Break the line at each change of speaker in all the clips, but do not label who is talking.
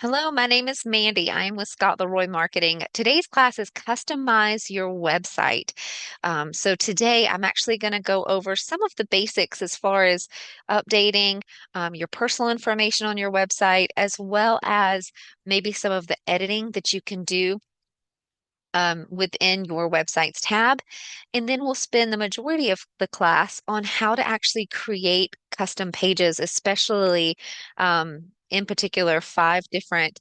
Hello, my name is Mandy. I am with Scott Leroy Marketing. Today's class is Customize Your Website. So today I'm actually going to go over some of the basics as far as updating your personal information on your website, as well as maybe some of the editing that you can do within your website's tab. And then we'll spend the majority of the class on how to actually create custom pages, especially in particular, five different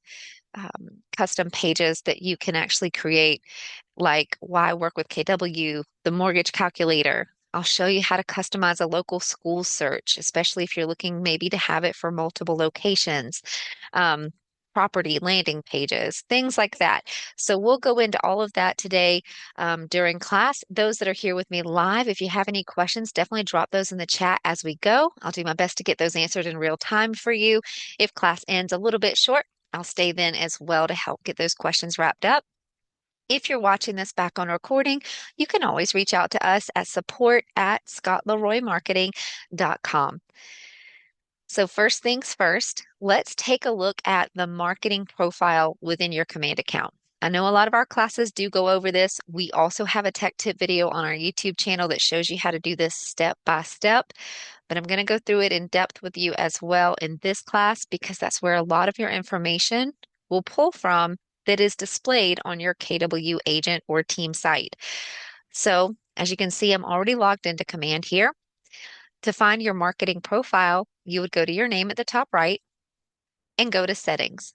custom pages that you can actually create, like why work with KW, the mortgage calculator. I'll show you how to customize a local school search, especially if you're looking maybe to have it for multiple locations, um, property landing pages, things like that. So we'll go into all of that today during class. Those that are here with me live, if you have any questions, definitely drop those in the chat as we go. I'll do my best to get those answered in real time for you. If class ends a little bit short, I'll stay then as well to help get those questions wrapped up. If you're watching this back on recording, you can always reach out to us at support@scottleroymarketing.com. So first things first, let's take a look at the marketing profile within your command account. I know a lot of our classes do go over this. We also have a tech tip video on our YouTube channel that shows you how to do this step by step, but I'm going to go through it in depth with you as well in this class because that's where a lot of your information will pull from that is displayed on your KW agent or team site. So as you can see, I'm already logged into Command here. To find your marketing profile, you would go to your name at the top right and go to Settings.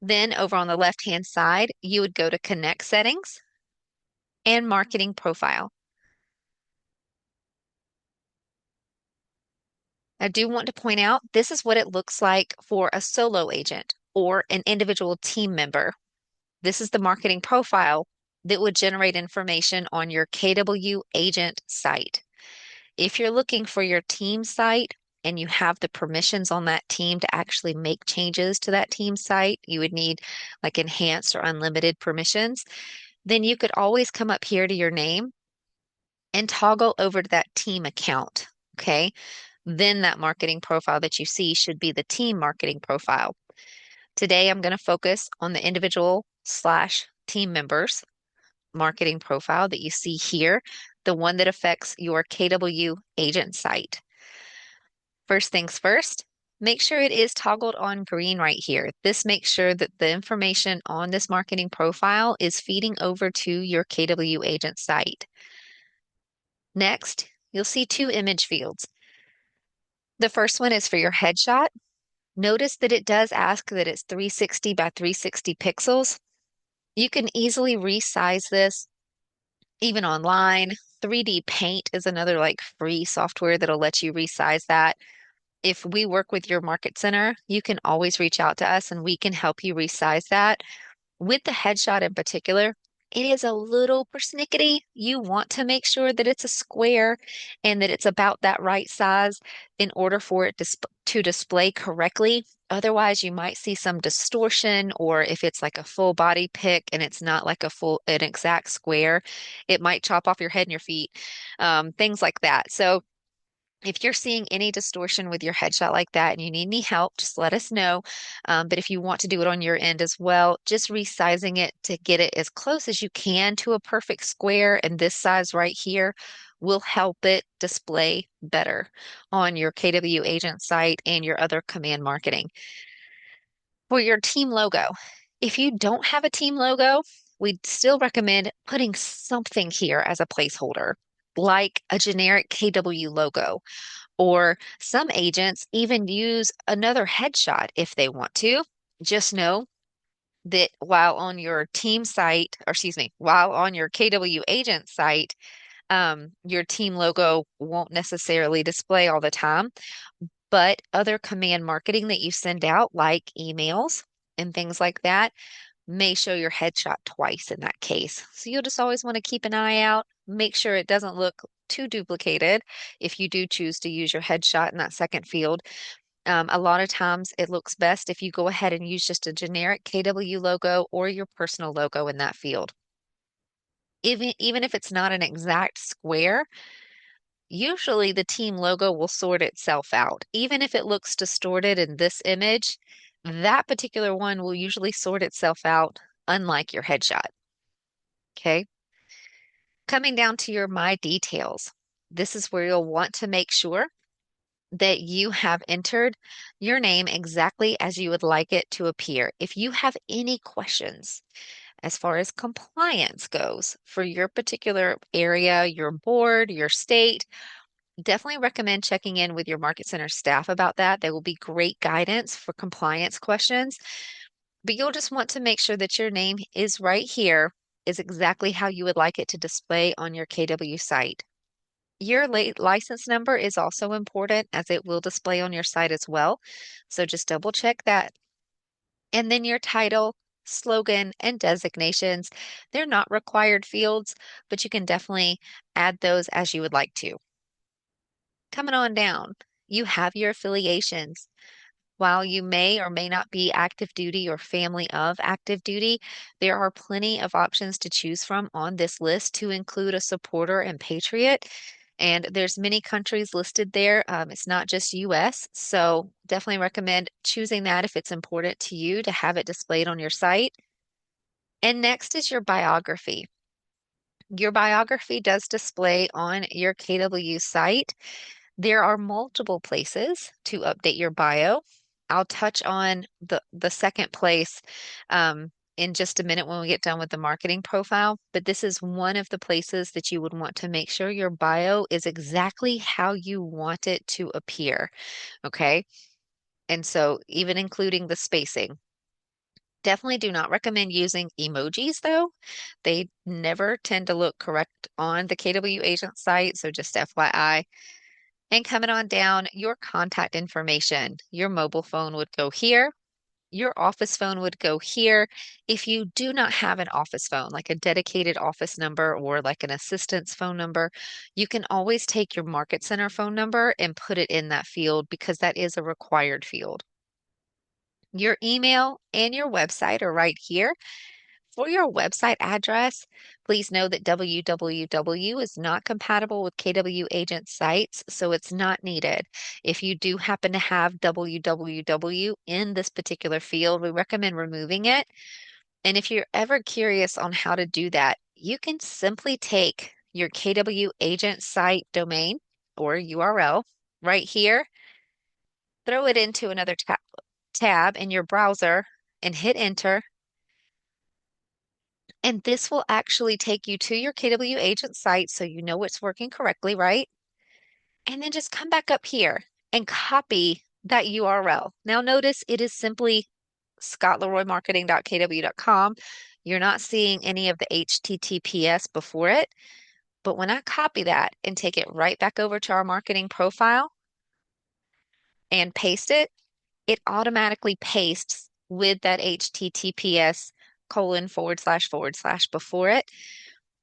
Then over on the left-hand side, you would go to Connect Settings and Marketing Profile. I do want to point out this is what it looks like for a solo agent or an individual team member. This is the marketing profile that would generate information on your KW agent site. If you're looking for your team site and you have the permissions on that team to actually make changes to that team site, you would need like enhanced or unlimited permissions. Then you could always come up here to your name and toggle over to that team account. Okay. Then that marketing profile that you see should be the team marketing profile. Today, I'm going to focus on the individual slash team members marketing profile that you see here, the one that affects your KW agent site. First things first, make sure it is toggled on green right here. This makes sure that the information on this marketing profile is feeding over to your KW agent site. Next, you'll see two image fields. The first one is for your headshot. Notice that it does ask that it's 360 by 360 pixels. You can easily resize this even online. 3D Paint is another like free software that'll let you resize that. If we work with your market center, you can always reach out to us and we can help you resize that. With the headshot in particular, it is a little persnickety. You want to make sure that it's a square and that it's about that right size in order for it to display correctly. Otherwise, you might see some distortion, or if it's like a full body pic and it's not like an exact square, it might chop off your head and your feet, things like that. So if you're seeing any distortion with your headshot like that and you need any help, just let us know. But if you want to do it on your end as well, just resizing it to get it as close as you can to a perfect square and this size right here will help it display better on your KW agent site and your other command marketing. For your team logo, if you don't have a team logo, we'd still recommend putting something here as a placeholder, like a generic KW logo. Or some agents even use another headshot if they want to. Just know that while on your team site, or excuse me, while on your KW agent site, your team logo won't necessarily display all the time, but other command marketing that you send out, like emails and things like that, may show your headshot twice in that case. So you'll just always want to keep an eye out, make sure it doesn't look too duplicated if you do choose to use your headshot in that second field. A lot of times it looks best if you go ahead and use just a generic KW logo or your personal logo in that field. Even if it's not an exact square, usually the team logo will sort itself out. Even if it looks distorted in this image, that particular one will usually sort itself out, unlike your headshot. Okay. Coming down to your My Details, this is where you'll want to make sure that you have entered your name exactly as you would like it to appear. If you have any questions as far as compliance goes for your particular area, your board, your state, definitely recommend checking in with your Market Center staff about that. They will be great guidance for compliance questions, but you'll just want to make sure that your name is right here, is exactly how you would like it to display on your KW site. Your license number is also important as it will display on your site as well. So just double check that. And then your title, slogan, and designations. They're not required fields, but you can definitely add those as you would like to. Coming on down, you have your affiliations. While you may or may not be active duty or family of active duty, there are plenty of options to choose from on this list to include a supporter and patriot. And there's many countries listed there. It's not just US. So definitely recommend choosing that if it's important to you to have it displayed on your site. And next is your biography. Your biography does display on your KW site. There are multiple places to update your bio. I'll touch on the second place in just a minute when we get done with the marketing profile, but this is one of the places that you would want to make sure your bio is exactly how you want it to appear. Okay. And so even including the spacing. Definitely do not recommend using emojis though. They never tend to look correct on the KW agent site, so just FYI. And coming on down, your contact information. Your mobile phone would go here. Your office phone would go here. If you do not have an office phone, like a dedicated office number or like an assistant's phone number, you can always take your Market Center phone number and put it in that field because that is a required field. Your email and your website are right here. For your website address, please know that www is not compatible with KW agent sites, so it's not needed. If you do happen to have www in this particular field, we recommend removing it. And if you're ever curious on how to do that, you can simply take your KW agent site domain or URL right here, throw it into another tab in your browser and hit enter. And this will actually take you to your KW agent site so you know it's working correctly, right? And then just come back up here and copy that URL. Now notice it is simply scottleroymarketing.kw.com. You're not seeing any of the HTTPS before it. But when I copy that and take it right back over to our marketing profile and paste it, it automatically pastes with that HTTPS colon / before it.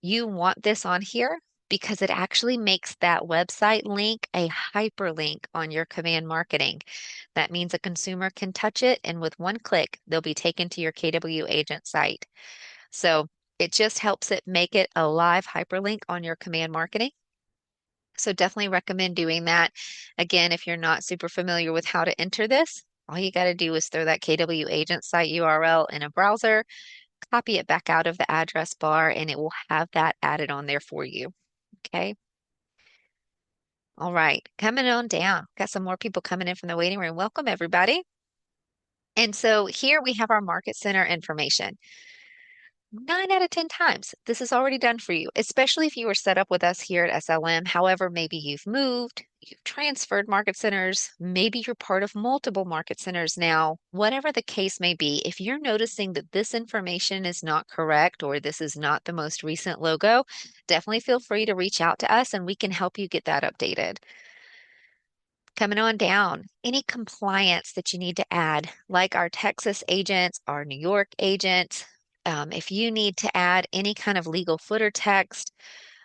You want this on here because it actually makes that website link a hyperlink on your command marketing. That means a consumer can touch it, and with one click, they'll be taken to your KW agent site. So it just helps it make it a live hyperlink on your command marketing. So definitely recommend doing that. Again, if you're not super familiar with how to enter this, all you got to do is throw that KW agent site URL in a browser, copy it back out of the address bar, and it will have that added on there for you. Okay. All right. Coming on down. Got some more people coming in from the waiting room. Welcome, everybody. And so here we have our Market Center information. 9 out of 10 times, this is already done for you, especially if you were set up with us here at SLM. However, maybe you've moved, you've transferred market centers, maybe you're part of multiple market centers now. Whatever the case may be, if you're noticing that this information is not correct or this is not the most recent logo, definitely feel free to reach out to us and we can help you get that updated. Coming on down, any compliance that you need to add, like our Texas agents, our New York agents, if you need to add any kind of legal footer text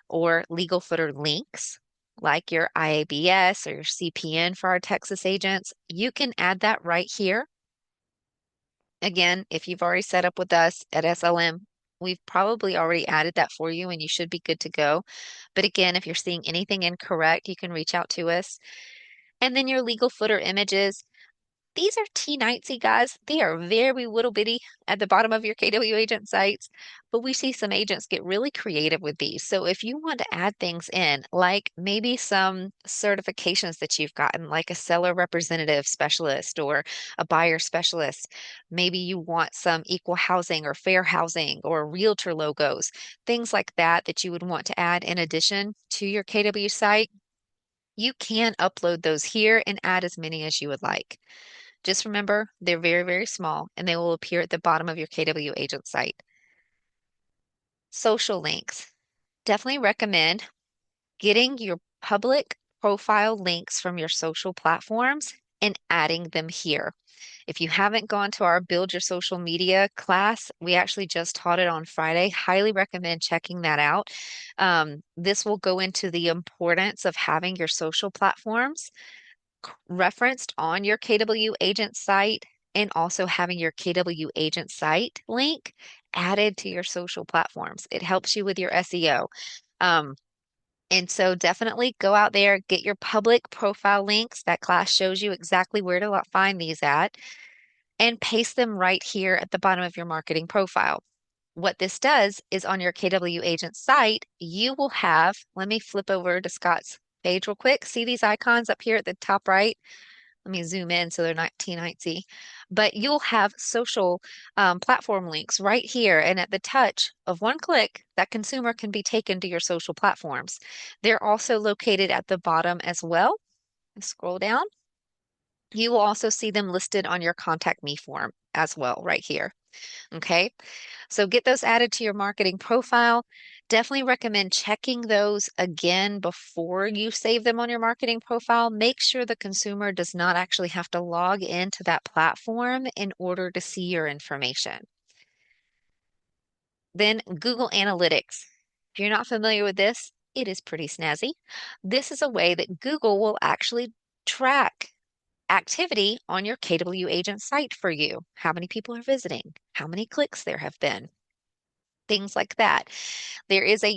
or legal footer links, like your IABS or your CPN for our Texas agents, you can add that right here. Again, if you've already set up with us at SLM, we've probably already added that for you and you should be good to go. But again, if you're seeing anything incorrect, you can reach out to us. And then your legal footer images. These are teeny, guys. They are very little bitty at the bottom of your KW agent sites, but we see some agents get really creative with these. So if you want to add things in, like maybe some certifications that you've gotten, like a seller representative specialist or a buyer specialist, maybe you want some equal housing or fair housing or realtor logos, things like that that you would want to add in addition to your KW site. You can upload those here and add as many as you would like. Just remember, they're very small and they will appear at the bottom of your KW agent site. Social links. Definitely recommend getting your public profile links from your social platforms and adding them here. If you haven't gone to our Build Your Social Media class, we actually just taught it on Friday. Highly recommend checking that out. This will go into the importance of having your social platforms referenced on your KW agent site and also having your KW agent site link added to your social platforms. It helps you with your SEO. Um, and so definitely go out there, get your public profile links. That class shows you exactly where to find these at and paste them right here at the bottom of your marketing profile. What this does is on your KW agent site, you will have, let me flip over to Scott's page real quick. See these icons up here at the top right? Let me zoom in so they're not teeny. But you'll have social platform links right here. And at the touch of one click, that consumer can be taken to your social platforms. They're also located at the bottom as well. Scroll down. You will also see them listed on your contact me form as well, right here. Okay, so get those added to your marketing profile. Definitely recommend checking those again before you save them on your marketing profile. Make sure the consumer does not actually have to log into that platform in order to see your information. Then Google Analytics. If you're not familiar with this, it is pretty snazzy. This is a way that Google will actually track activity on your KW agent site for you. How many people are visiting? How many clicks there have been? Things like that. There is a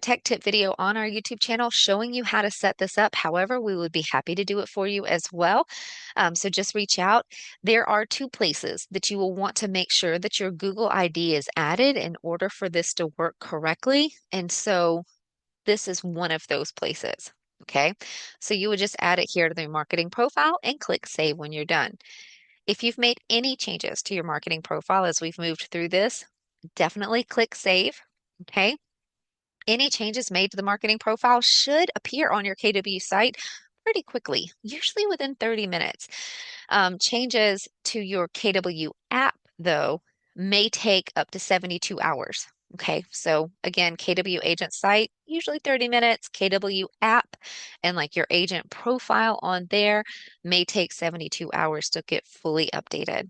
tech tip video on our YouTube channel showing you how to set this up. However, we would be happy to do it for you as well. So just reach out. There are two places that you will want to make sure that your Google ID is added in order for this to work correctly. And so this is one of those places. Okay, so you would just add it here to the marketing profile and click save when you're done. If you've made any changes to your marketing profile as we've moved through this, definitely click save. Okay. Any changes made to the marketing profile should appear on your KW site pretty quickly, usually within 30 minutes. Changes to your KW app, though, may take up to 72 hours. Okay, so again, KW agent site, usually 30 minutes. KW app and like your agent profile on there may take 72 hours to get fully updated.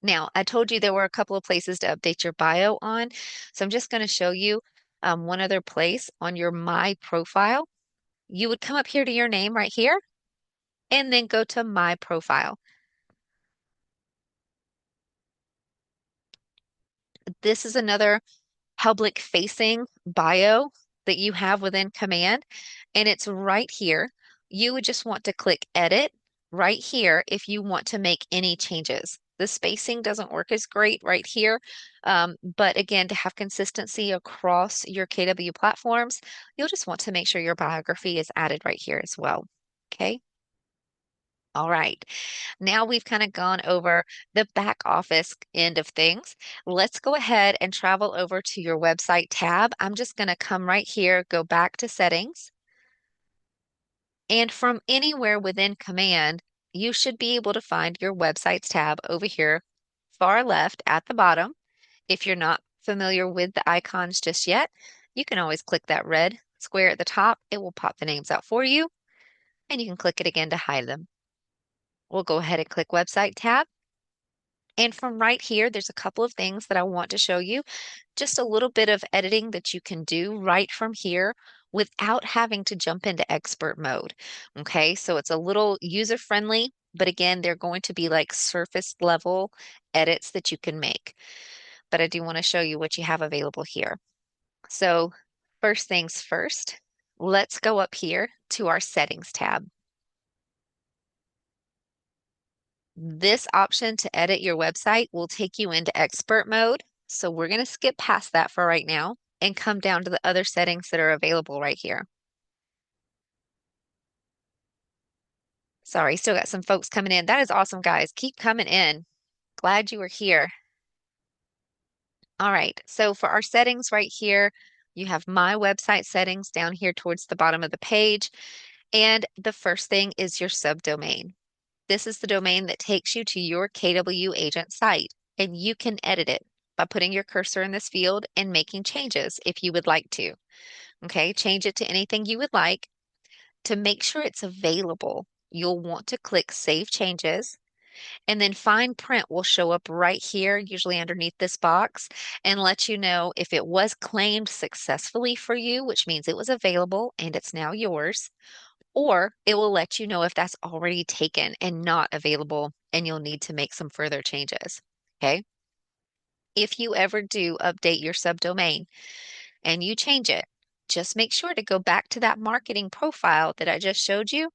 Now, I told you there were a couple of places to update your bio on, so I'm just going to show you one other place on your My Profile. You would come up here to your name right here and then go to My Profile. This is another public facing bio that you have within Command, and it's right here. You would just want to click Edit right here if you want to make any changes. The spacing doesn't work as great right here, but again, to have consistency across your KW platforms, you'll just want to make sure your biography is added right here as well. Okay. All right. Now we've kind of gone over the back office end of things. Let's go ahead and travel over to your website tab. I'm just going to come right here, go back to settings. And from anywhere within Command, you should be able to find your websites tab over here, far left at the bottom. If you're not familiar with the icons just yet, you can always click that red square at the top. It will pop the names out for you, and you can click it again to hide them. We'll go ahead and click Website tab. And from right here, there's a couple of things that I want to show you. Just a little bit of editing that you can do right from here without having to jump into expert mode. Okay, so it's a little user friendly, but again, they're going to be like surface level edits that you can make. but I do want to show you what you have available here. So first things first, let's go up here to our settings tab. This option to edit your website will take you into expert mode. So we're going to skip past that for right now and come down to the other settings that are available right here. Sorry, still got some folks coming in. That is awesome, guys. Keep coming in. Glad you were here. All right, so for our settings right here, you have my website settings down here towards the bottom of the page. And the first thing is your subdomain. This is the domain that takes you to your KW agent site, and you can edit it by putting your cursor in this field and making changes if you would like to. Okay, change it to anything you would like. To make sure it's available, you'll want to click Save Changes, and then Fine Print will show up right here, usually underneath this box, and let you know if it was claimed successfully for you, which means it was available and it's now yours, or it will let you know if that's already taken and not available and you'll need to make some further changes. Okay. If you ever do update your subdomain and you change it, just make sure to go back to that marketing profile that I just showed you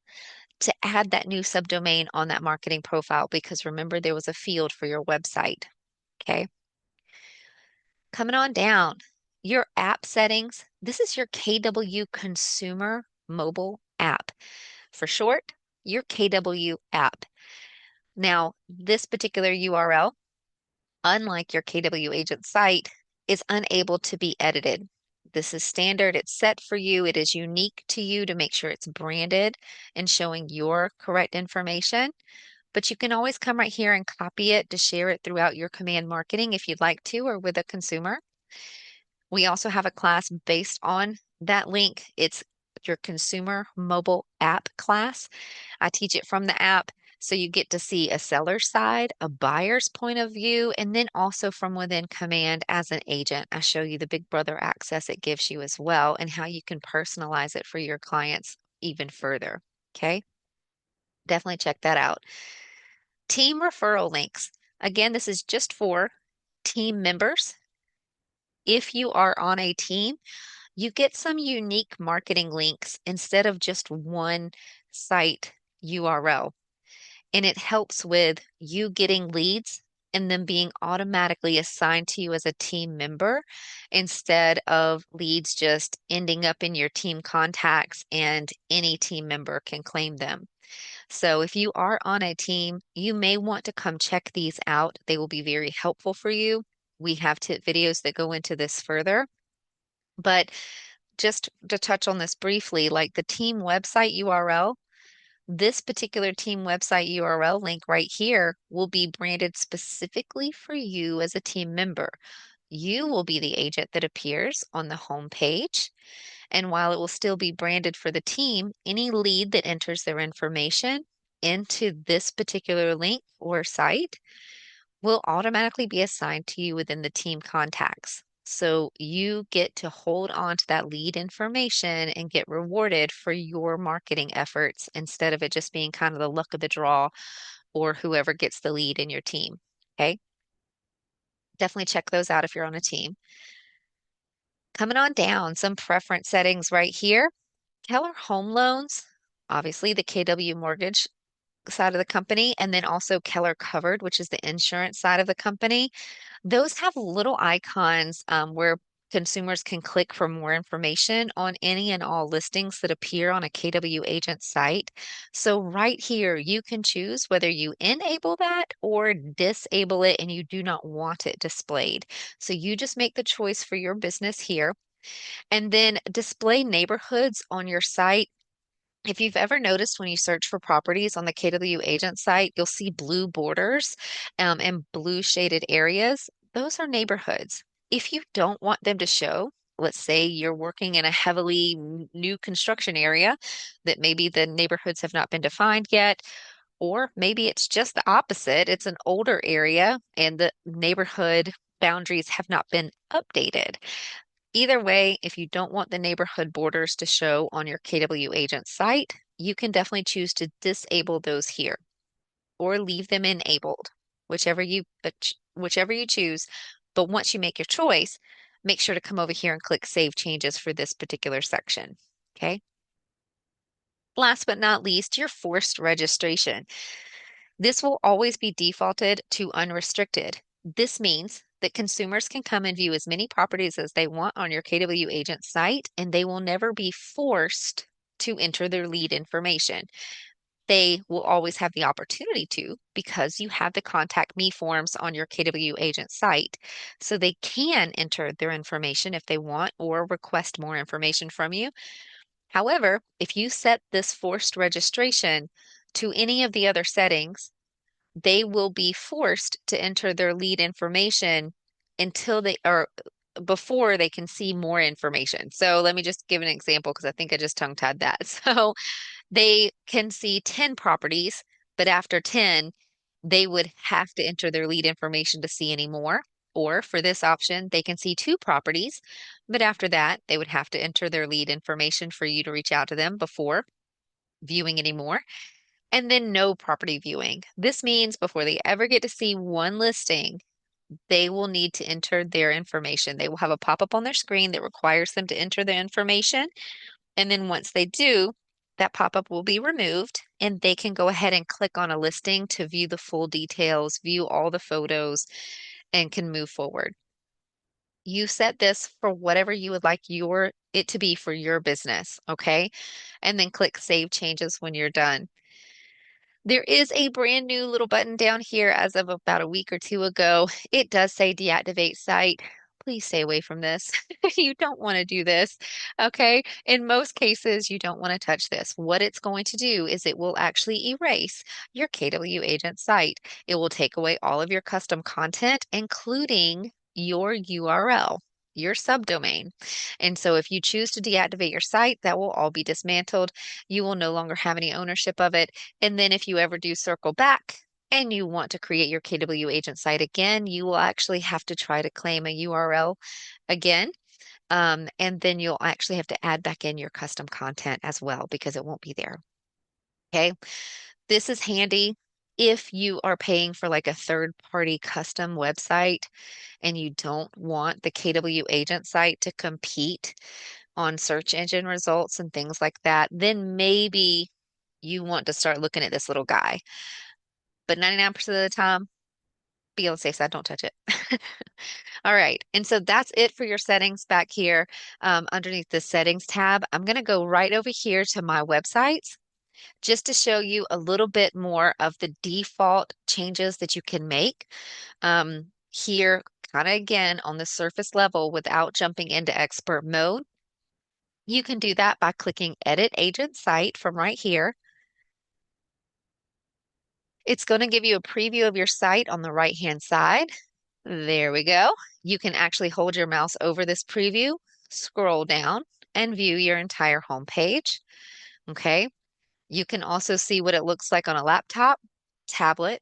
to add that new subdomain on that marketing profile, because remember there was a field for your website. Okay. Coming on down, your app settings. This is your KW Consumer Mobile App. For short, your KW app. Now, this particular URL, unlike your KW agent site, is unable to be edited. This is standard. It's set for you. It is unique to you to make sure it's branded and showing your correct information. But you can always come right here and copy it to share it throughout your command marketing if you'd like to, or with a consumer. We also have a class based on that link. It's your consumer mobile app class. I teach it from the app, so you get to see a seller's side, a buyer's point of view, and then also from within Command as an agent. I show you the Big Brother access it gives you as well and how you can personalize it for your clients even further. Okay, definitely check that out. Team referral links. Again, this is just for team members. If you are on a team, you get some unique marketing links instead of just one site URL. And it helps with you getting leads and them being automatically assigned to you as a team member instead of leads just ending up in your team contacts and any team member can claim them. So if you are on a team, you may want to come check these out. They will be very helpful for you. We have tip videos that go into this further. But just to touch on this briefly, like the team website URL, this particular team website URL link right here will be branded specifically for you as a team member. You will be the agent that appears on the home page. And while it will still be branded for the team, any lead that enters their information into this particular link or site will automatically be assigned to you within the team contacts. So you get to hold on to that lead information and get rewarded for your marketing efforts instead of it just being kind of the luck of the draw or whoever gets the lead in your team. Okay. Definitely check those out if you're on a team. Coming on down, some preference settings right here. Keller Home Loans, obviously the KW Mortgage side of the company, and then also Keller Covered, which is the insurance side of the company. Those have little icons where consumers can click for more information on any and all listings that appear on a KW agent site. So right here, you can choose whether you enable that or disable it and you do not want it displayed. So you just make the choice for your business here. And then display neighborhoods on your site. If you've ever noticed when you search for properties on the KW agent site, you'll see blue borders and blue shaded areas. Those are neighborhoods. If you don't want them to show, let's say you're working in a heavily new construction area that maybe the neighborhoods have not been defined yet, or maybe it's just the opposite. It's an older area and the neighborhood boundaries have not been updated. Either way, if you don't want the neighborhood borders to show on your KW agent site, you can definitely choose to disable those here or leave them enabled, whichever you choose. But once you make your choice, make sure to come over here and click Save Changes for this particular section. Okay. Last but not least, your forced registration. This will always be defaulted to unrestricted. This means that consumers can come and view as many properties as they want on your KW agent site, and they will never be forced to enter their lead information. They will always have the opportunity to because you have the contact me forms on your KW agent site. So they can enter their information if they want or request more information from you. However, if you set this forced registration to any of the other settings, they will be forced to enter their lead information until they or before they can see more information. So let me just give an example because I think I just tongue-tied that. So they can see 10 properties, but after 10, they would have to enter their lead information to see any more. Or for this option, they can see 2 properties, but after that, they would have to enter their lead information for you to reach out to them before viewing any more. And then no property viewing. This means before they ever get to see one listing, they will need to enter their information. They will have a pop-up on their screen that requires them to enter their information. And then once they do, that pop-up will be removed and they can go ahead and click on a listing to view the full details, view all the photos, and can move forward. You set this for whatever you would like it to be for your business, okay? And then click Save Changes when you're done. There is a brand new little button down here as of about a week or two ago. It does say deactivate site. Please stay away from this. You don't want to do this. Okay. In most cases, you don't want to touch this. What it's going to do is it will actually erase your KW agent site. It will take away all of your custom content, including your URL, your subdomain. And so if you choose to deactivate your site, that will all be dismantled. You will no longer have any ownership of it. And then if you ever do circle back and you want to create your KW agent site again, you will actually have to try to claim a URL again. And then you'll actually have to add back in your custom content as well because it won't be there. Okay. This is handy if you are paying for like a third party custom website and you don't want the KW agent site to compete on search engine results and things like that, then maybe you want to start looking at this little guy. But 99% of the time, be on the safe side, don't touch it. All right. And so that's it for your settings back here underneath the settings tab. I'm going to go right over here to my websites just to show you a little bit more of the default changes that you can make here, kind of again on the surface level without jumping into expert mode. You can do that by clicking Edit Agent Site from right here. It's going to give you a preview of your site on the right-hand side. There we go. You can actually hold your mouse over this preview, scroll down, and view your entire home page. Okay. You can also see what it looks like on a laptop, tablet,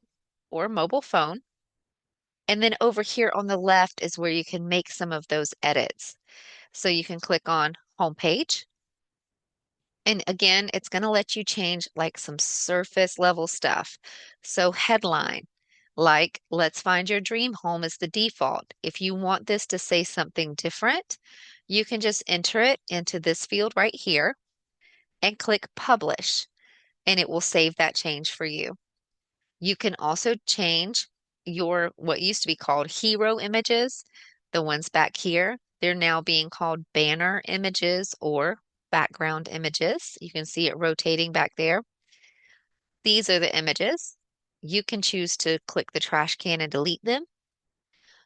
or mobile phone. And then over here on the left is where you can make some of those edits. So you can click on Home Page. And again, it's going to let you change like some surface level stuff. So headline, like let's find your dream home is the default. If you want this to say something different, you can just enter it into this field right here and click publish, and it will save that change for you. You can also change your what used to be called hero images, the ones back here. They're now being called banner images or background images. You can see it rotating back there. These are the images. You can choose to click the trash can and delete them.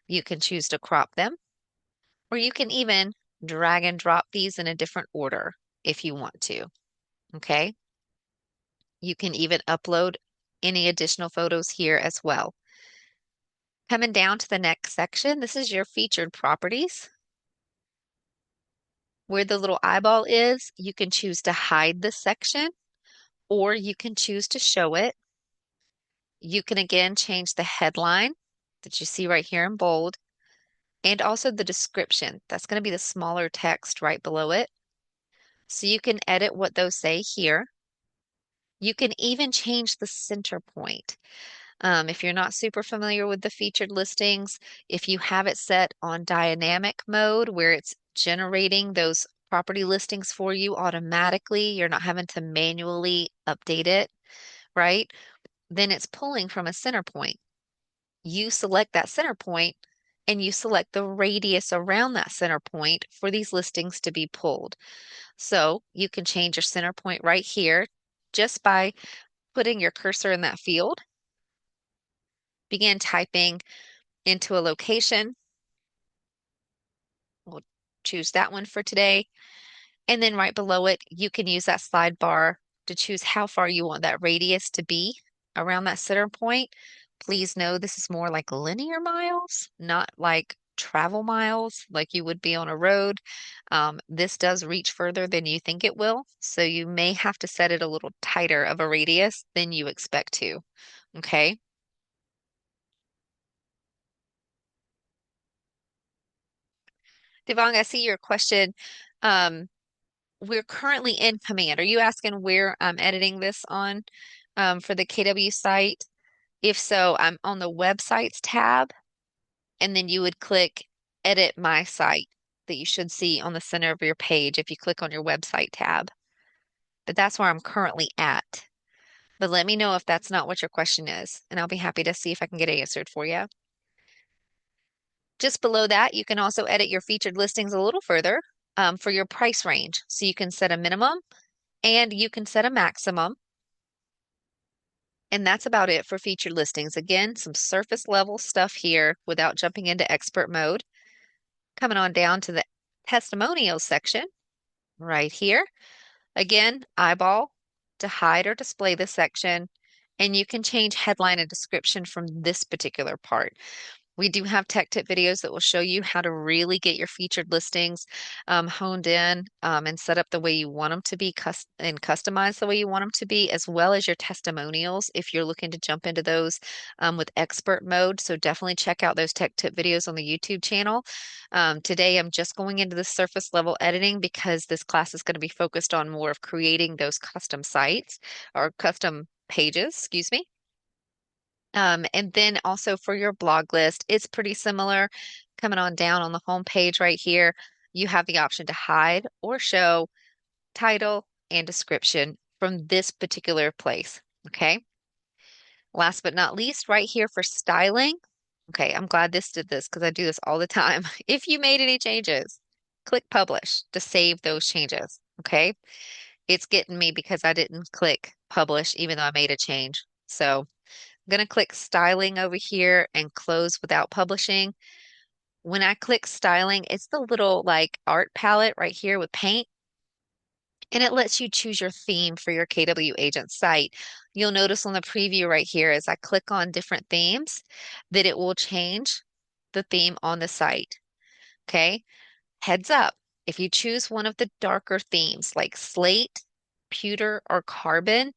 You can choose to crop them, or you can even drag and drop these in a different order if you want to. Okay. You can even upload any additional photos here as well. Coming down to the next section, this is your featured properties. Where the little eyeball is, you can choose to hide this section or you can choose to show it. You can again change the headline that you see right here in bold and also the description. That's going to be the smaller text right below it. So you can edit what those say here. You can even change the center point. If you're not super familiar with the featured listings, if you have it set on dynamic mode where it's generating those property listings for you automatically, you're not having to manually update it, right? Then it's pulling from a center point. You select that center point and you select the radius around that center point for these listings to be pulled. So you can change your center point right here just by putting your cursor in that field. Begin typing into a location. We'll choose that one for today. And then right below it, you can use that slide bar to choose how far you want that radius to be around that center point. Please know this is more like linear miles, not like travel miles like you would be on a road. This does reach further than you think it will, so you may have to set it a little tighter of a radius than you expect to. Okay. Devang, I see your question. Um, we're currently in Command. Are you asking where I'm editing this on for the KW site? If so, I'm on the websites tab, and then you would click Edit My Site that you should see on the center of your page if you click on your website tab. But that's where I'm currently at. But let me know if that's not what your question is, and I'll be happy to see if I can get it answered for you. Just below that, you can also edit your featured listings a little further for your price range. So you can set a minimum and you can set a maximum. And that's about it for featured listings. Again, some surface level stuff here without jumping into expert mode. Coming on down to the testimonials section right here. Again, eyeball to hide or display this section. And you can change headline and description from this particular part. We do have tech tip videos that will show you how to really get your featured listings honed in and set up the way you want them to be and customized the way you want them to be, as well as your testimonials if you're looking to jump into those with expert mode. So definitely check out those tech tip videos on the YouTube channel. Today, I'm just going into the surface level editing because this class is going to be focused on more of creating those custom sites or custom pages, excuse me. And then also for your blog list, it's pretty similar. Coming on down on the home page right here, you have the option to hide or show title and description from this particular place. Okay. Last but not least, right here for styling. Okay, I'm glad this did this because I do this all the time. If you made any changes, click publish to save those changes. Okay. It's getting me because I didn't click publish even though I made a change. So I'm going to click styling over here and close without publishing. When I click styling, it's the little like art palette right here with paint, and it lets you choose your theme for your KW agent site. You'll notice on the preview right here as I click on different themes that it will change the theme on the site. Okay. Heads up, if you choose one of the darker themes like slate, pewter, or carbon,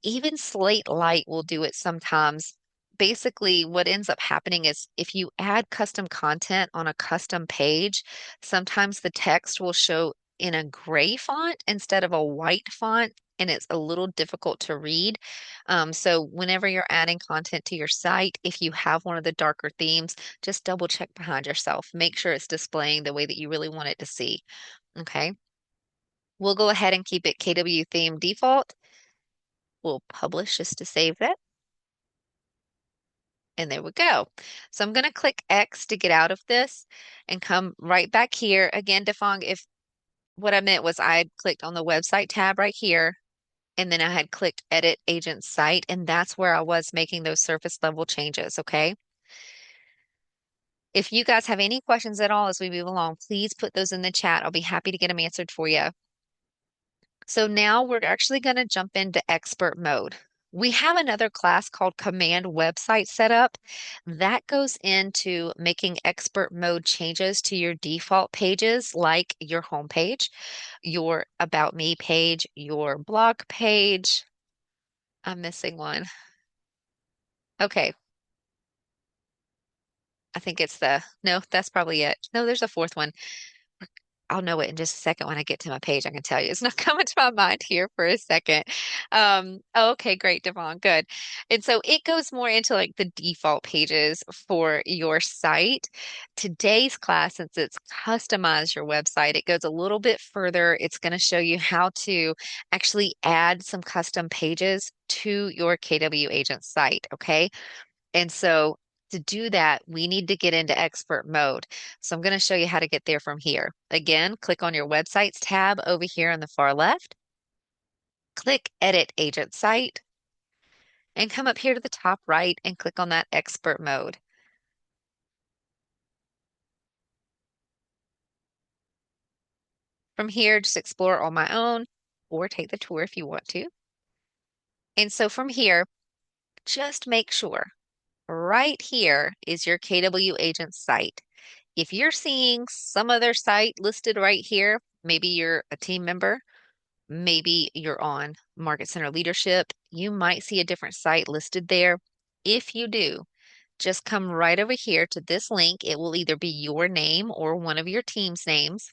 even slate light will do it sometimes. Basically, what ends up happening is if you add custom content on a custom page, sometimes the text will show in a gray font instead of a white font, and it's a little difficult to read. So, whenever you're adding content to your site, if you have one of the darker themes, just double check behind yourself. Make sure it's displaying the way that you really want it to see. Okay. We'll go ahead and keep it KW theme default. We'll publish just to save that. And there we go. So I'm going to click X to get out of this and come right back here. Again, Defong, if what I meant was I had clicked on the website tab right here, and then I had clicked Edit Agent Site, and that's where I was making those surface level changes, okay? If you guys have any questions at all as we move along, please put those in the chat. I'll be happy to get them answered for you. So now we're actually going to jump into expert mode. We have another class called Command Website Setup. That goes into making expert mode changes to your default pages, like your home page, your About Me page, your blog page. I'm missing one. Okay, I think it's no, that's probably it. No, there's a fourth one. I'll know it in just a second when I get to my page. I can tell you it's not coming to my mind here for a second. Okay, great, Devon, good. And so it goes more into like the default pages for your site. Today's class, since it's customize your website, it goes a little bit further. It's going to show you how to actually add some custom pages to your KW agent site. Okay. And so to do that, we need to get into expert mode. So I'm going to show you how to get there from here. Again, click on your websites tab over here on the far left, click edit agent site, and come up here to the top right and click on that expert mode. From here, just explore on my own or take the tour if you want to. And so from here, just make sure right here is your KW agent site. If you're seeing some other site listed right here, maybe you're a team member, maybe you're on Market Center Leadership, you might see a different site listed there. If you do, just come right over here to this link. It will either be your name or one of your team's names.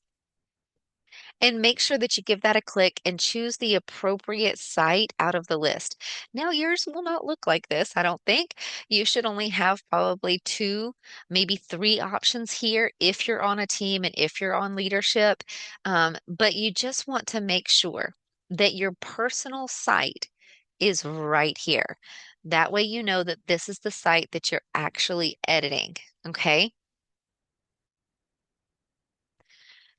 And make sure that you give that a click and choose the appropriate site out of the list. Now, yours will not look like this, I don't think. You should only have probably two, maybe three options here if you're on a team and if you're on leadership. But you just want to make sure that your personal site is right here. That way, you know that this is the site that you're actually editing. Okay.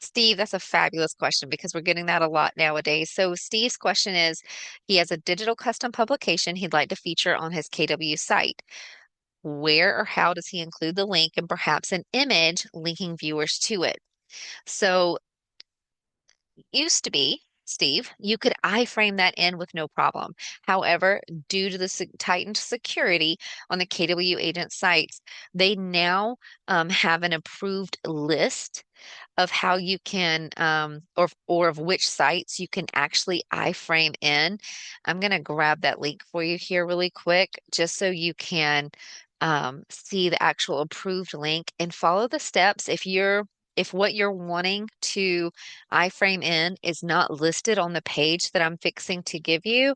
Steve, that's a fabulous question because we're getting that a lot nowadays. So Steve's question is, he has a digital custom publication he'd like to feature on his KW site. Where or how does he include the link and perhaps an image linking viewers to it? So used to be, Steve, you could iframe that in with no problem. However, due to the tightened security on the KW agent sites, they now have an approved list of how you can or of which sites you can actually iframe in. I'm going to grab that link for you here really quick just so you can see the actual approved link and follow the steps. If what you're wanting to iframe in is not listed on the page that I'm fixing to give you,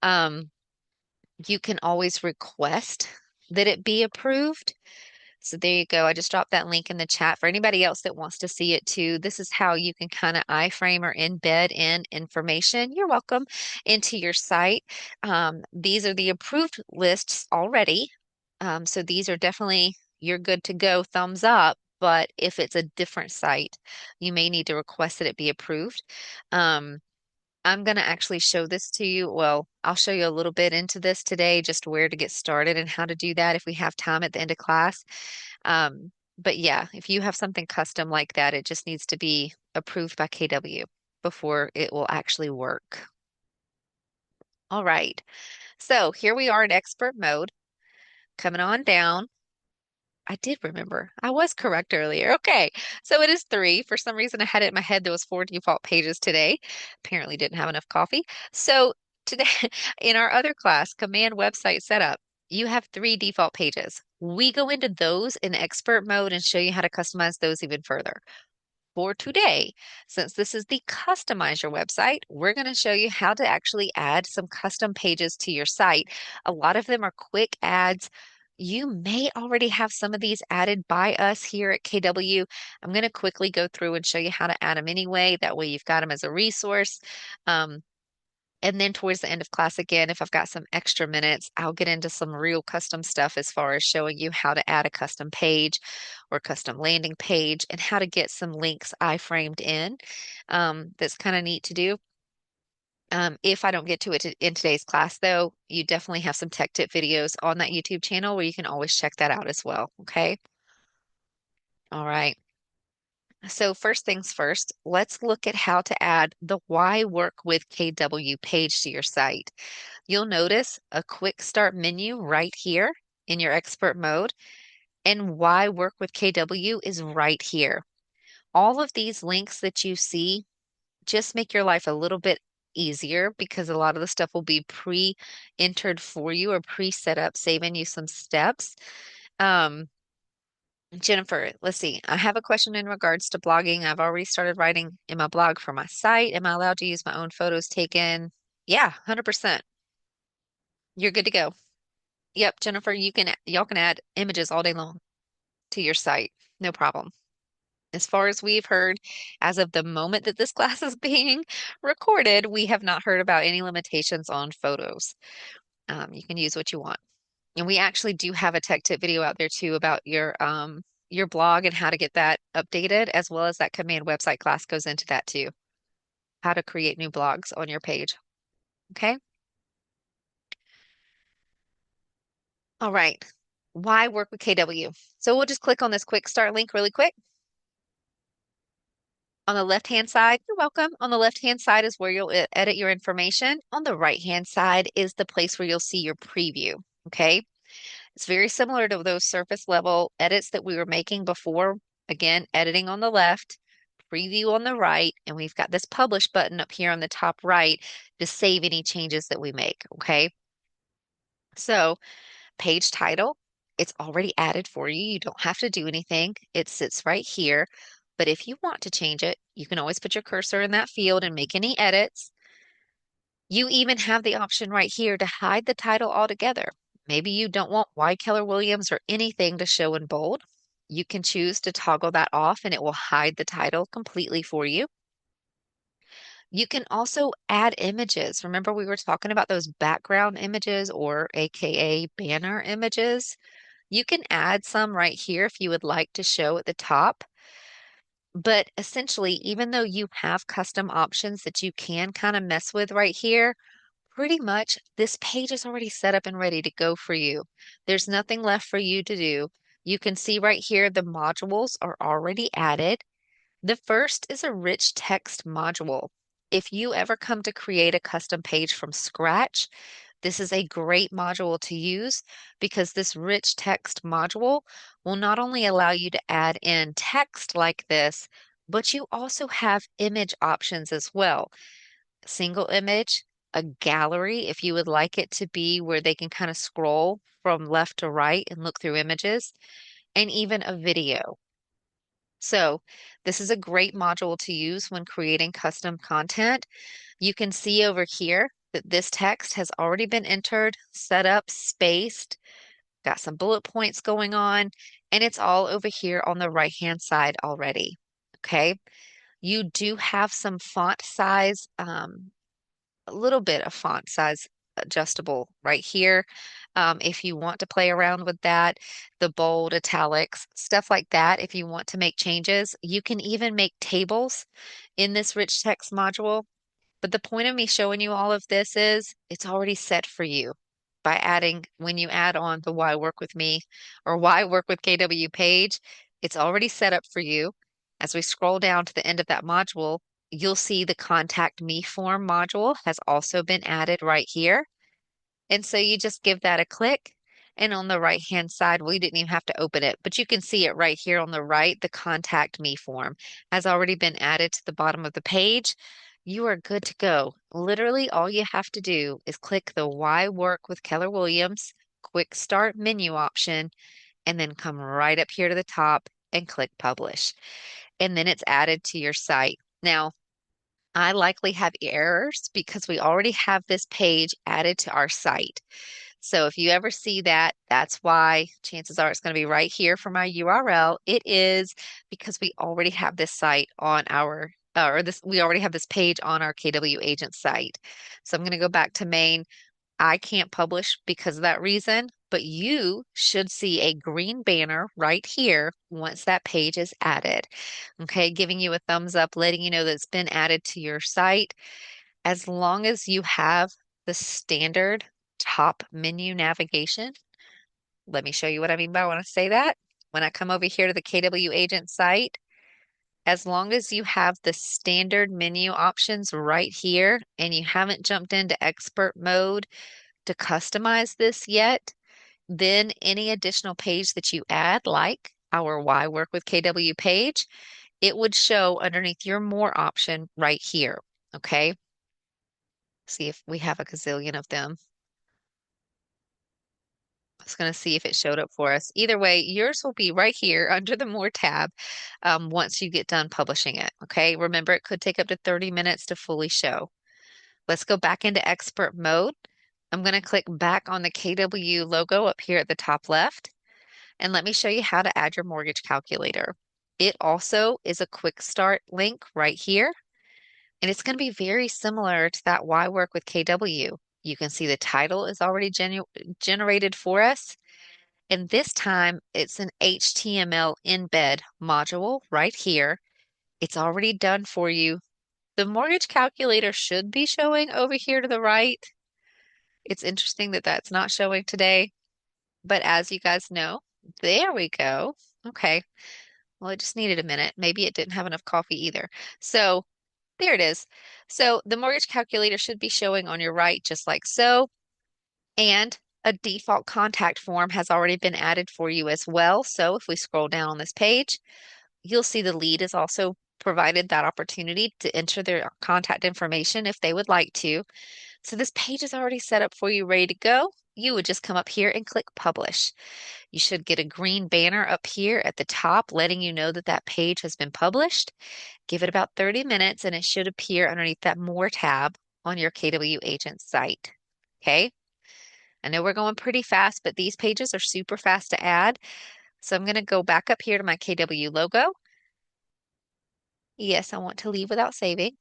um, you can always request that it be approved. So there you go. I just dropped that link in the chat for anybody else that wants to see it too. This is how you can kind of iframe or embed in information. You're welcome into your site. These are the approved lists already. So these are definitely, you're good to go, thumbs up. But if it's a different site, you may need to request that it be approved. Um, I'm going to actually show this to you. Well, I'll show you a little bit into this today, just where to get started and how to do that if we have time at the end of class. But yeah, if you have something custom like that, it just needs to be approved by KW before it will actually work. All right. So here we are in expert mode. Coming on down. I did remember. I was correct earlier. Okay. So it is three. For some reason, I had it in my head there was four default pages today. Apparently didn't have enough coffee. So today, in our other class, command website setup, you have three default pages. We go into those in expert mode and show you how to customize those even further. For today, since this is the customize your website, we're going to show you how to actually add some custom pages to your site. A lot of them are quick adds. You may already have some of these added by us here at KW. I'm going to quickly go through and show you how to add them anyway. That way you've got them as a resource. And then towards the end of class again, if I've got some extra minutes, I'll get into some real custom stuff as far as showing you how to add a custom page or custom landing page and how to get some links iframed in. That's kind of neat to do. If I don't get to it in today's class, though, you definitely have some tech tip videos on that YouTube channel where you can always check that out as well. Okay. All right. So first things first, let's look at how to add the Why Work with KW page to your site. You'll notice a quick start menu right here in your expert mode, and Why Work with KW is right here. All of these links that you see just make your life a little bit easier because a lot of the stuff will be pre-entered for you or pre-set up, saving you some steps. Um, Jennifer, let's see. I have a question in regards to blogging. I've already started writing in my blog for my site. Am I allowed to use my own photos taken? Yeah, 100%. You're good to go. Yep, Jennifer, y'all can add images all day long to your site. No problem. As far as we've heard, as of the moment that this class is being recorded, we have not heard about any limitations on photos. You can use what you want. And we actually do have a tech tip video out there too about your blog and how to get that updated, as well as that command website class goes into that too. How to create new blogs on your page. Okay? All right. Why work with KW? So we'll just click on this quick start link really quick. On the left-hand side, you're welcome. On the left-hand side is where you'll edit your information. On the right-hand side is the place where you'll see your preview. Okay? It's very similar to those surface level edits that we were making before. Again, editing on the left, preview on the right, and we've got this publish button up here on the top right to save any changes that we make. Okay? So page title, it's already added for you. You don't have to do anything. It sits right here. But if you want to change it, you can always put your cursor in that field and make any edits. You even have the option right here to hide the title altogether. Maybe you don't want Y. Keller Williams or anything to show in bold. You can choose to toggle that off and it will hide the title completely for you. You can also add images. Remember, we were talking about those background images or AKA banner images. You can add some right here if you would like to show at the top. But essentially, even though you have custom options that you can kind of mess with right here, pretty much this page is already set up and ready to go for you. There's nothing left for you to do. You can see right here the modules are already added. The first is a rich text module. If you ever come to create a custom page from scratch, this is a great module to use because this rich text module will not only allow you to add in text like this, but you also have image options as well. Single image, a gallery, if you would like it to be where they can kind of scroll from left to right and look through images, and even a video. So this is a great module to use when creating custom content. You can see over here that this text has already been entered, set up, spaced, got some bullet points going on, and it's all over here on the right-hand side already. Okay. You do have some font size, a little bit of font size adjustable right here. If you want to play around with that, the bold, italics, stuff like that, if you want to make changes, you can even make tables in this rich text module. But the point of me showing you all of this is it's already set for you by adding, when you add on the Why Work With Me or Why Work With KW page, it's already set up for you. As we scroll down to the end of that module, you'll see the Contact Me form module has also been added right here. And so you just give that a click. And on the right-hand side, we didn't even have to open it, but you can see it right here on the right. The Contact Me form has already been added to the bottom of the page. You are good to go. Literally, all you have to do is click the Why Work with Keller Williams Quick Start menu option, and then come right up here to the top and click Publish. And then it's added to your site. Now, I likely have errors because we already have this page added to our site. So if you ever see that, that's why chances are it's going to be right here for my URL. It is because we already have this site on our, we already have this page on our KW agent site. So I'm going to go back to main. I can't publish because of that reason, but you should see a green banner right here once that page is added. Okay, giving you a thumbs up, letting you know that it's been added to your site. As long as you have the standard top menu navigation, let me show you what I mean by when I say that. When I come over here to the KW agent site, as long as you have the standard menu options right here and you haven't jumped into expert mode to customize this yet, then any additional page that you add, like our Why Work with KW page, it would show underneath your More option right here. Okay. See if we have a gazillion of them. I was going to see if it showed up for us. Either way, yours will be right here under the More tab once you get done publishing it. Okay, remember it could take up to 30 minutes to fully show. Let's go back into expert mode. I'm going to click back on the KW logo up here at the top left, and let me show you how to add your mortgage calculator. It also is a quick start link right here, and it's going to be very similar to that Why Work with KW. You can see the title is already generated for us. And this time it's an HTML embed module right here. It's already done for you. The mortgage calculator should be showing over here to the right. It's interesting that that's not showing today, but as you guys know, there we go. Okay. Well, it just needed a minute. Maybe it didn't have enough coffee either. So there it is. So the mortgage calculator should be showing on your right, just like so. And a default contact form has already been added for you as well. So if we scroll down on this page, you'll see the lead is also provided that opportunity to enter their contact information if they would like to. So this page is already set up for you, ready to go. You would just come up here and click publish. You should get a green banner up here at the top letting you know that that page has been published. Give it about 30 minutes and it should appear underneath that More tab on your KW agent site. Okay. I know we're going pretty fast, but these pages are super fast to add. So I'm going to go back up here to my KW logo. Yes, I want to leave without saving.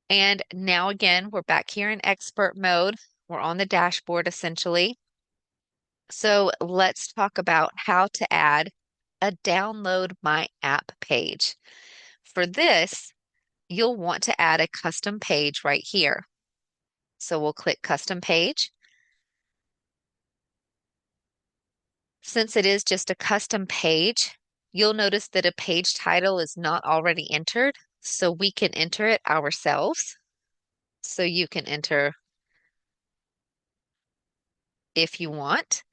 And now again, we're back here in expert mode. We're on the dashboard essentially. So let's talk about how to add a download my app page. For this, you'll want to add a custom page right here. So we'll click custom page. Since it is just a custom page, you'll notice that a page title is not already entered, so we can enter it ourselves. So you can enter if you want.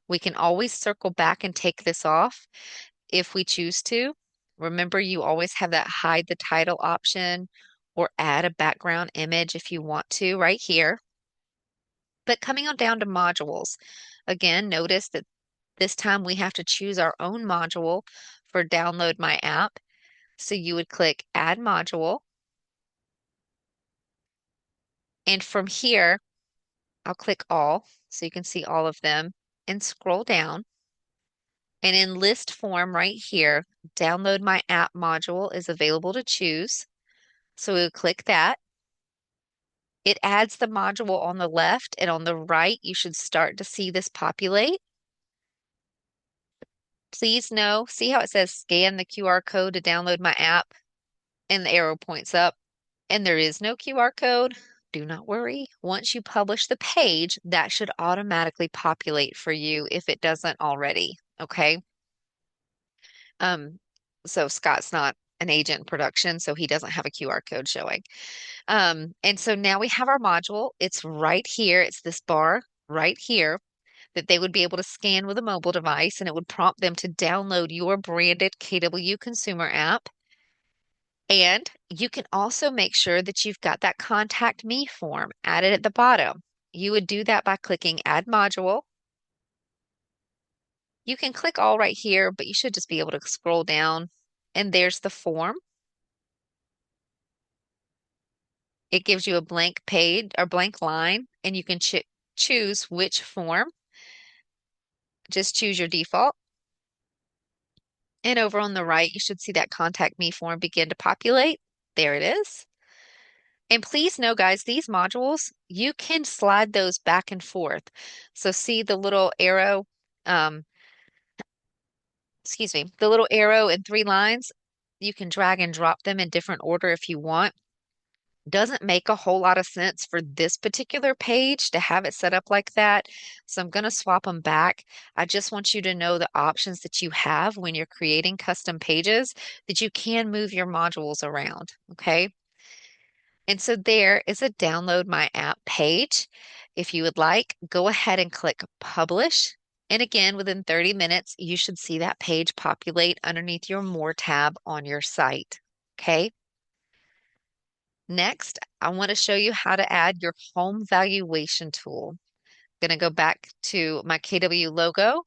We can always circle back and take this off if we choose to. Remember, you always have that hide the title option or add a background image if you want to right here. But coming on down to modules, again, notice that this time we have to choose our own module for download my app. So you would click add module. And from here, I'll click all so you can see all of them and scroll down. And in list form right here, download my app module is available to choose. So we'll click that. It adds the module on the left and on the right, you should start to see this populate. Please know, see how it says scan the QR code to download my app and the arrow points up and there is no QR code. Do not worry. Once you publish the page, that should automatically populate for you if it doesn't already. Okay. Um, so Scott's not an agent in production, so he doesn't have a QR code showing. And so now we have our module. It's right here. It's this bar right here that they would be able to scan with a mobile device, and it would prompt them to download your branded KW consumer app. And you can also make sure that you've got that contact me form added at the bottom. You would do that by clicking add module. You can click all right here, but you should just be able to scroll down and there's the form. It gives you a blank page or blank line and you can choose which form. Just choose your default. And over on the right, you should see that contact me form begin to populate. There it is. And please know, guys, these modules, you can slide those back and forth. So see the little arrow, um, excuse me, the little arrow and three lines. You can drag and drop them in different order if you want. Doesn't make a whole lot of sense for this particular page to have it set up like that. So I'm going to swap them back. I just want you to know the options that you have when you're creating custom pages, that you can move your modules around. Okay. And so there is a download my app page. If you would like, go ahead and click publish. And again, within 30 minutes, you should see that page populate underneath your More tab on your site. Okay. Next, I want to show you how to add your home valuation tool. going to go back to my KW logo,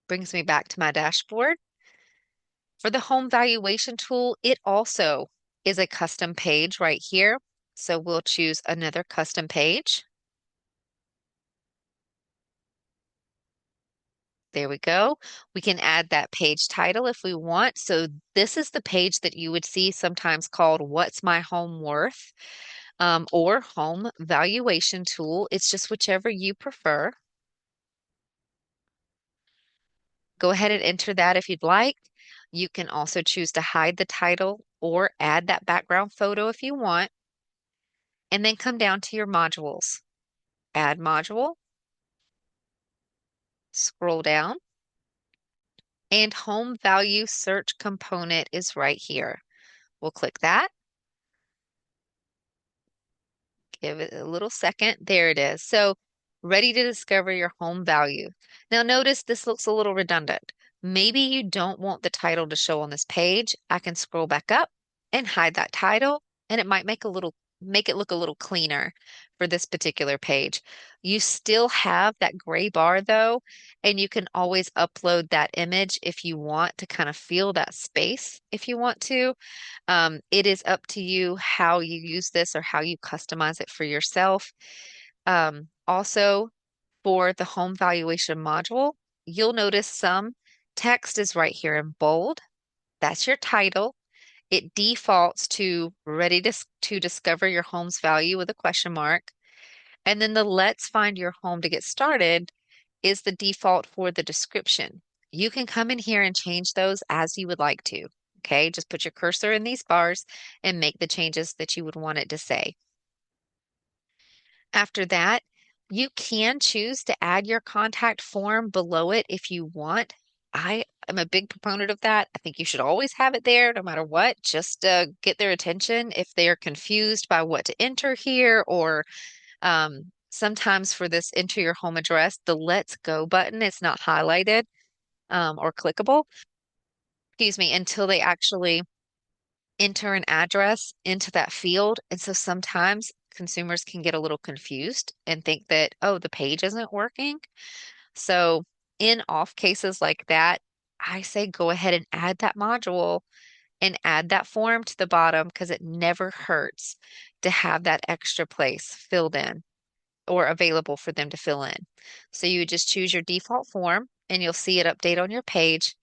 brings me back to my dashboard. For the home valuation tool, it also is a custom page right here. So we'll choose another custom page. There we go. We can add that page title if we want. So this is the page that you would see sometimes called What's My Home Worth, or Home Valuation Tool. It's just whichever you prefer. Go ahead and enter that if you'd like. You can also choose to hide the title or add that background photo if you want, and then come down to your modules. Add module, scroll down, and home value search component is right here. We'll click that. Give it a little second. There it is. So ready to discover your home value. Now notice this looks a little redundant. Maybe you don't want the title to show on this page. I can scroll back up and hide that title, and it might make it look a little cleaner for this particular page. You still have that gray bar though, and you can always upload that image if you want to kind of fill that space if you want to. It is up to you how you use this or how you customize it for yourself. Also, for the home valuation module, you'll notice some text is right here in bold. That's your title. It defaults to ready to discover your home's value with a question mark. And then the let's find your home to get started is the default for the description. You can come in here and change those as you would like to. Okay, just put your cursor in these bars and make the changes that you would want it to say. After that, you can choose to add your contact form below it if you want. I am a big proponent of that. I think you should always have it there no matter what, just to get their attention if they are confused by what to enter here, or sometimes for this enter your home address, the let's go button is not highlighted or clickable, excuse me, until they actually enter an address into that field. And so sometimes consumers can get a little confused and think that, oh, the page isn't working. So in off cases like that, I say go ahead and add that module and add that form to the bottom, because it never hurts to have that extra place filled in or available for them to fill in. So you just choose your default form and you'll see it update on your page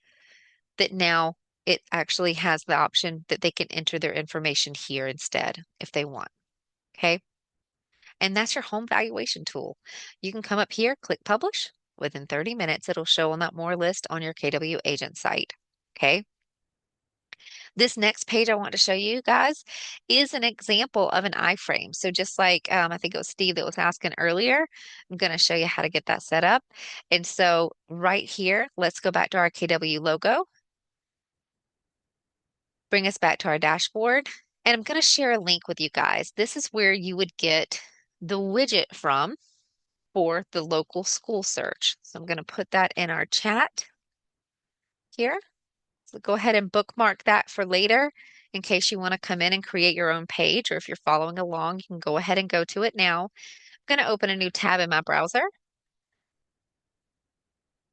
that now it actually has the option that they can enter their information here instead if they want. Okay. And that's your home valuation tool. You can come up here, click publish. Within 30 minutes, it'll show on that more list on your KW agent site. Okay. This next page I want to show you guys is an example of an iframe. So just like I think it was Steve that was asking earlier, I'm going to show you how to get that set up. And so right here, let's go back to our KW logo, bring us back to our dashboard, and I'm going to share a link with you guys. This is where you would get the widget from for the local school search. So I'm going to put that in our chat here. So go ahead and bookmark that for later in case you want to come in and create your own page, or if you're following along, you can go ahead and go to it now. I'm going to open a new tab in my browser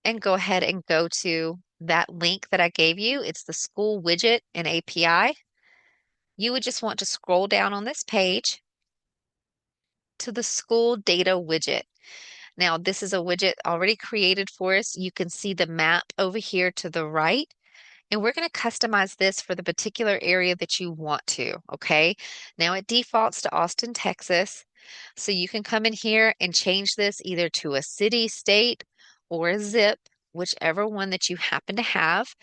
and go ahead and go to that link that I gave you. It's the school widget and API. You would just want to scroll down on this page to the school data widget. Now, this is a widget already created for us. You can see the map over here to the right. And we're going to customize this for the particular area that you want to, okay? Now it defaults to Austin, Texas. So you can come in here and change this either to a city, state, or a zip, whichever one that you happen to have.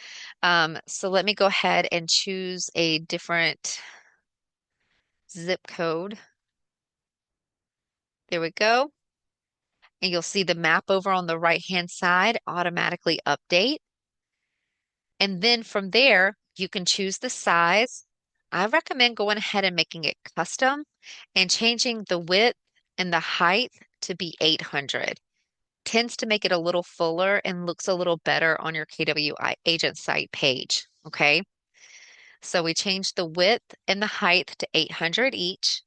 So let me go ahead and choose a different zip code. There we go. And you'll see the map over on the right-hand side automatically update. And then from there, you can choose the size. I recommend going ahead and making it custom and changing the width and the height to be 800. Tends to make it a little fuller and looks a little better on your KWI agent site page. Okay. So we changed the width and the height to 800 each.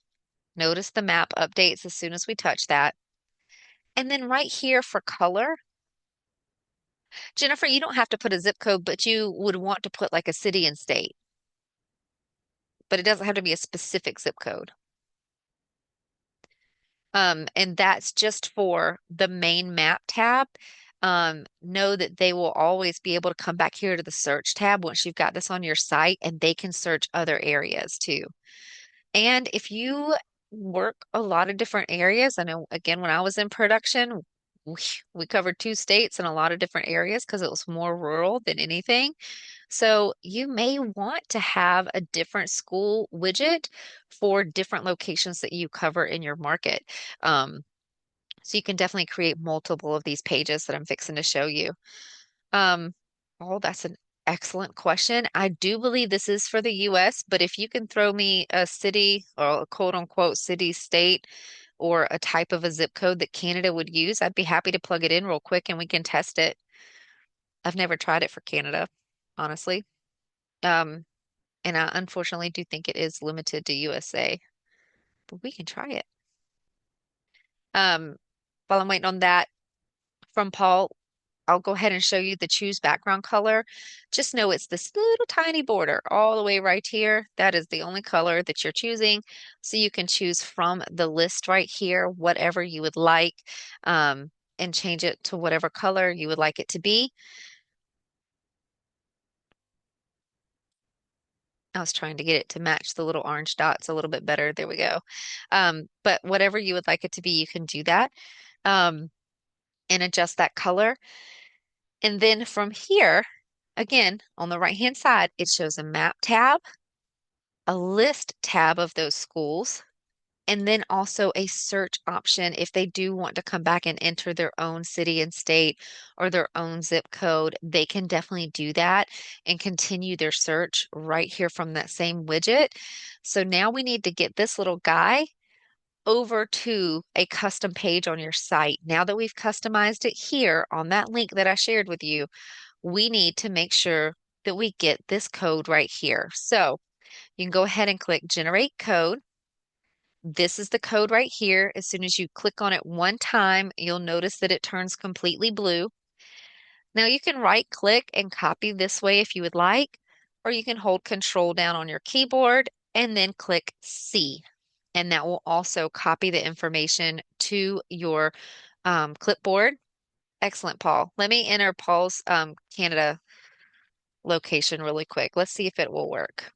Notice the map updates as soon as we touch that. And then right here for color, Jennifer, you don't have to put a zip code, but you would want to put like a city and state, but it doesn't have to be a specific zip code. And that's just for the main map tab. Know that they will always be able to come back here to the search tab once you've got this on your site, and they can search other areas too. And if you work a lot of different areas, I know again, when I was in production, we, we covered 2 states and a lot of different areas because it was more rural than anything. So you may want to have a different school widget for different locations that you cover in your market. Um, so you can definitely create multiple of these pages that I'm fixing to show you. Um, oh, that's an excellent question. I do believe this is for the US, but if you can throw me a city or a quote unquote city, state, or a type of a zip code that Canada would use, I'd be happy to plug it in real quick and we can test it. I've never tried it for Canada, honestly. Um, and I unfortunately do think it is limited to USA, but we can try it. Um, while I'm waiting on that from Paul, I'll go ahead and show you the choose background color. Just know it's this little tiny border all the way right here. That is the only color that you're choosing. So you can choose from the list right here, whatever you would like, and change it to whatever color you would like it to be. I was trying to get it to match the little orange dots a little bit better. There we go. But whatever you would like it to be, you can do that, um, and adjust that color. And then from here, again, on the right-hand side, it shows a map tab, a list tab of those schools, and then also a search option if they do want to come back and enter their own city and state or their own zip code, they can definitely do that and continue their search right here from that same widget. So now we need to get this little guy over to a custom page on your site. Now that we've customized it here on that link that I shared with you, we need to make sure that we get this code right here. So you can go ahead and click Generate Code. This is the code right here. As soon as you click on it one time, you'll notice that it turns completely blue. Now you can right click and copy this way if you would like, or you can hold Control down on your keyboard and then click C. And that will also copy the information to your clipboard. Excellent, Paul. Let me enter Paul's Canada location really quick. Let's see if it will work.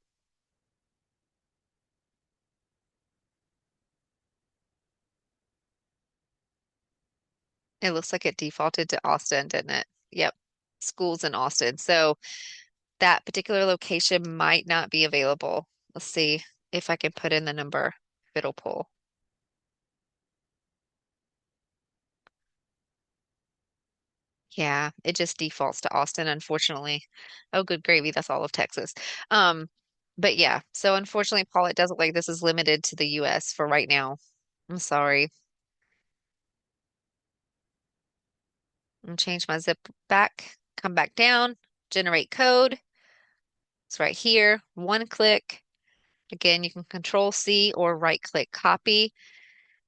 It looks like it defaulted to Austin, didn't it? Yep. Schools in Austin. So that particular location might not be available. Let's see if I can put in the number, if it'll pull. Yeah, it just defaults to Austin, unfortunately. Oh, good gravy. That's all of Texas. Um, but yeah, so unfortunately, Paul, it does look like this is limited to the US for right now. I'm sorry. I'm change my zip back, come back down, generate code. It's right here, one click. Again, you can control C or right click copy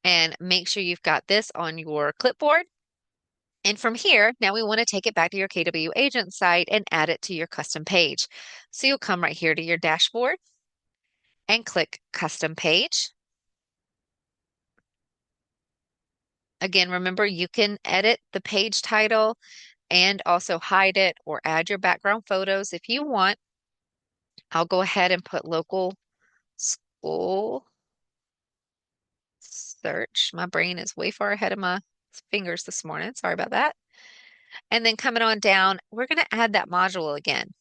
and make sure you've got this on your clipboard. And from here, now we want to take it back to your KW agent site and add it to your custom page. So you'll come right here to your dashboard and click custom page. Again, remember you can edit the page title and also hide it or add your background photos if you want. I'll go ahead and put local school search. My brain is way far ahead of my fingers this morning. Sorry about that. And then coming on down, we're going to add that module again.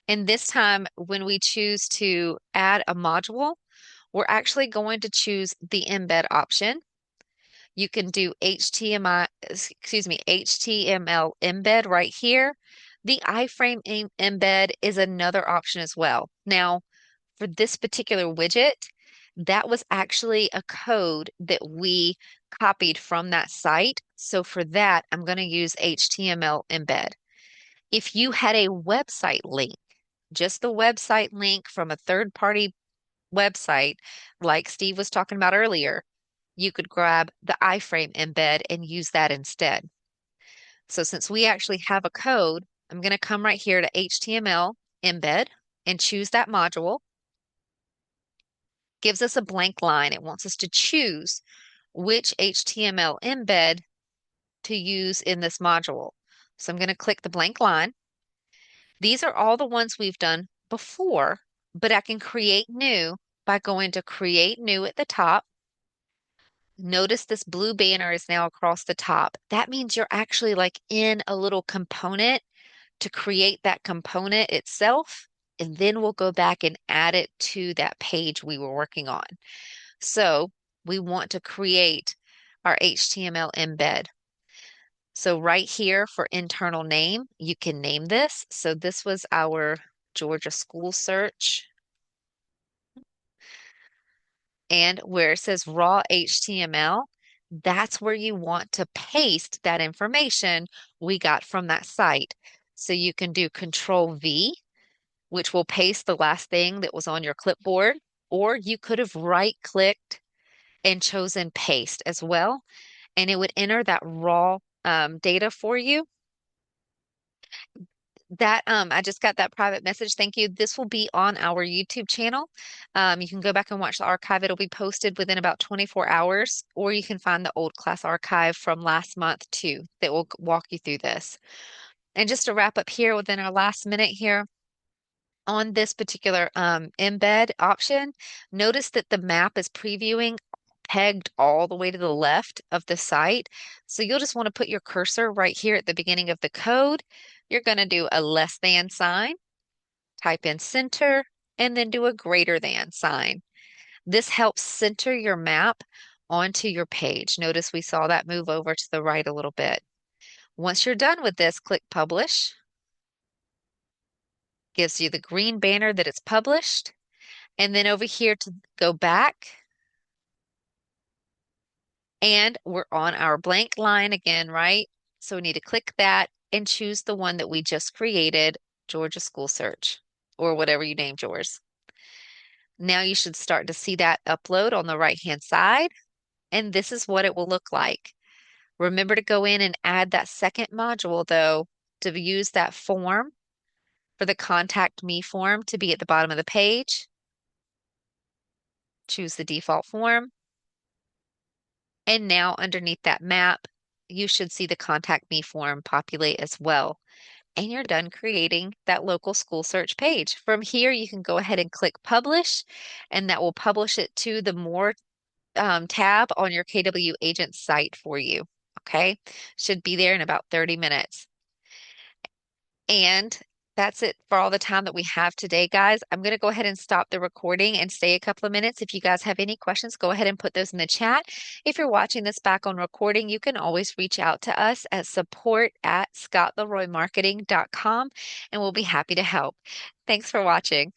And this time, when we choose to add a module, we're actually going to choose the embed option. You can do HTML embed right here. The iframe embed is another option as well. Now, for this particular widget, that was actually a code that we copied from that site. So for that, I'm going to use HTML embed. If you had a website link, just the website link from a third party website, like Steve was talking about earlier, you could grab the iframe embed and use that instead. So since we actually have a code, I'm going to come right here to HTML embed and choose that module. Gives us a blank line. It wants us to choose which HTML embed to use in this module. So I'm going to click the blank line. These are all the ones we've done before, but I can create new by going to create new at the top. Notice this blue banner is now across the top. That means you're actually like in a little component to create that component itself, and then we'll go back and add it to that page we were working on. So we want to create our HTML embed. So right here for internal name, you can name this. So this was our Georgia school search. And where it says raw HTML, that's where you want to paste that information we got from that site. So you can do Control V, which will paste the last thing that was on your clipboard, or you could have right-clicked and chosen paste as well, and it would enter that raw data for you. That I just got that private message. Thank you. This will be on our YouTube channel. You can go back and watch the archive. It'll be posted within about 24 hours, or you can find the old class archive from last month too that will walk you through this. And just to wrap up here within our last minute here, on this particular embed option, notice that the map is previewing pegged all the way to the left of the site. So you'll just want to put your cursor right here at the beginning of the code. You're going to do a less than sign, type in center, and then do a greater than sign. This helps center your map onto your page. Notice we saw that move over to the right a little bit. Once you're done with this, click publish. Gives you the green banner that it's published. And then over here to go back, and we're on our blank line again, right? So we need to click that and choose the one that we just created, Georgia School Search, or whatever you named yours. Now you should start to see that upload on the right-hand side, and this is what it will look like. Remember to go in and add that second module, though, to use that form for the Contact Me form to be at the bottom of the page. Choose the default form. And now underneath that map, you should see the Contact Me form populate as well. And you're done creating that local school search page. From here, you can go ahead and click Publish, and that will publish it to the More tab on your KW Agent site for you. Okay, should be there in about 30 minutes. And that's it for all the time that we have today, guys. I'm going to go ahead and stop the recording and stay a couple of minutes. If you guys have any questions, go ahead and put those in the chat. If you're watching this back on recording, you can always reach out to us at support@scottleroymarketing.com, and we'll be happy to help. Thanks for watching.